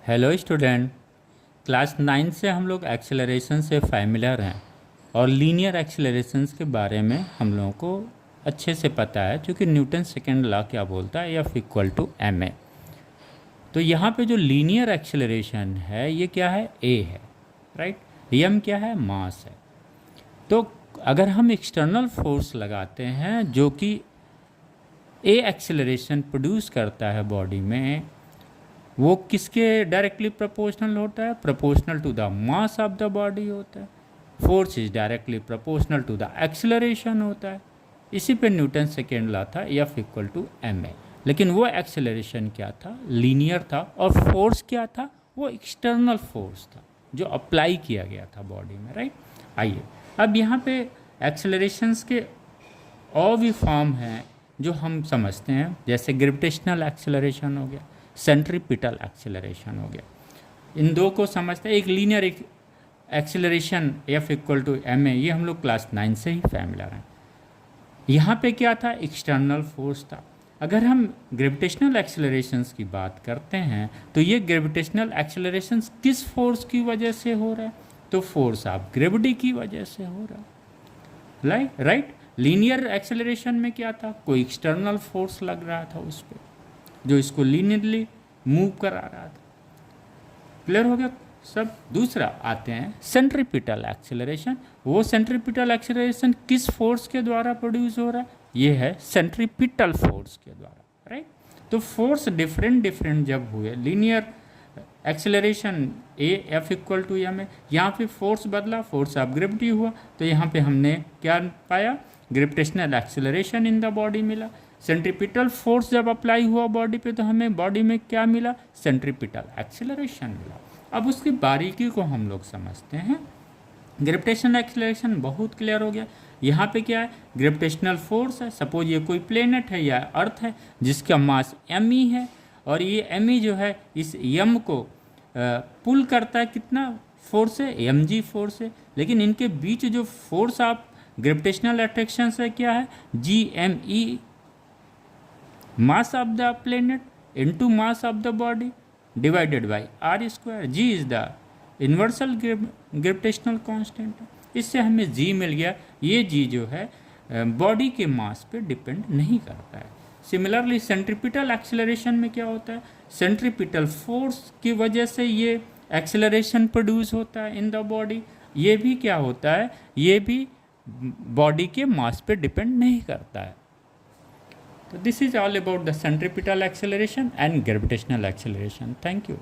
Hello student, class 9 से हम लोग एक्सेलरेशन से फैमिलियर हैं और लीनियर एक्सेलरेशंस के बारे में हम लोगों को अच्छे से पता है, क्योंकि न्यूटन सेकेंड लॉ क्या बोलता है, F equal to M A. तो यहाँ पे जो लीनियर एक्सेलरेशन है ये क्या है, ए है, राइट। एम क्या है, मास है। तो अगर हम एक्सटर्नल फोर्स लगाते हैं जो कि ए एक्सेलरेशन प्रोड्यूस करता है बॉडी में, वो किसके डायरेक्टली प्रोपोर्शनल होता है, proportional to the mass of the body होता है। Force is directly proportional to the acceleration होता है। इसी पे न्यूटन सेकेंड लॉ था, F equal to M A. लेकिन वो एक्सेलरेशन क्या था, लीनियर था, और फोर्स क्या था, वो एक्सटर्नल फोर्स था जो अप्लाई किया गया था बॉडी में, राइट। आइए अब यहाँ पे एक्सेलरेशंस के और भी फॉर्म हैं जो हम समझते हैं, जैसे ग्रेविटेशनल एक्सेलरेशन हो गया, सेंट्रीपिटल एक्सेलरेशन हो गया। इन दो को समझते हैं। एक linear acceleration F equal to M A, ये हम लोग क्लास 9 से ही फैमिलियर हैं। यहाँ पे क्या था, एक्सटर्नल फोर्स था। अगर हम ग्रेविटेशनल एक्सेलरेशंस की बात करते हैं तो ये ग्रेविटेशनल एक्सेलरेशंस किस फोर्स की वजह से हो रहा है, तो फोर्स ऑफ ग्रेविटी की वजह से हो रहा है, राइट। लीनियर एक्सेलरेशन में क्या था, कोई एक्सटर्नल फोर्स लग रहा था उस पर जो इसको लीनियरली मूव करा रहा था। क्लियर हो गया सब। दूसरा आते हैं सेंट्रीपिटल एक्सेलरेशन। वो सेंट्रीपिटल एक्सेलरेशन किस फोर्स के द्वारा प्रोड्यूस हो रहा है, ये है सेंट्रीपिटल फोर्स के द्वारा, राइट। तो फोर्स डिफरेंट जब हुए, linear acceleration A F equal to M A, यहाँ पे फोर्स बदला, फोर्स ऑफ ग्रेविटी हुआ, तो यहाँ पे हमने क्या पाया, gravitational acceleration in the body मिला। सेंट्रीपिटल फोर्स जब अप्लाई हुआ बॉडी पे तो हमें बॉडी में क्या मिला, सेंट्रीपिटल एक्सेलरेशन मिला। अब उसकी बारीकी को हम लोग समझते हैं। ग्रेविटेशनल एक्सेलरेशन बहुत क्लियर हो गया। यहाँ पे क्या है, ग्रेविटेशनल फोर्स है। सपोज ये कोई प्लेनेट है या अर्थ है जिसका मास एम ई है, और ये एम ई जो है इस एम को पुल करता है, कितना फोर्स है, एम जी फोर्स है। लेकिन इनके बीच जो फोर्स ऑफ ग्रेविटेशनल अट्रैक्शन है क्या है, G M E, mass of the planet into mass of the body divided by r square। g is the universal gravitational constant। इससे हमें g मिल गया। ये g जो है बॉडी के मास पे डिपेंड नहीं करता है। सिमिलरली सेंट्रीपिटल एक्सेलरेशन में क्या होता है, सेंट्रीपिटल फोर्स की वजह से ये एक्सेलरेशन प्रोड्यूस होता है इन द बॉडी। ये भी क्या होता है, ये भी बॉडी के मास पे डिपेंड नहीं करता है। So this is all about the centripetal acceleration and gravitational acceleration. Thank you.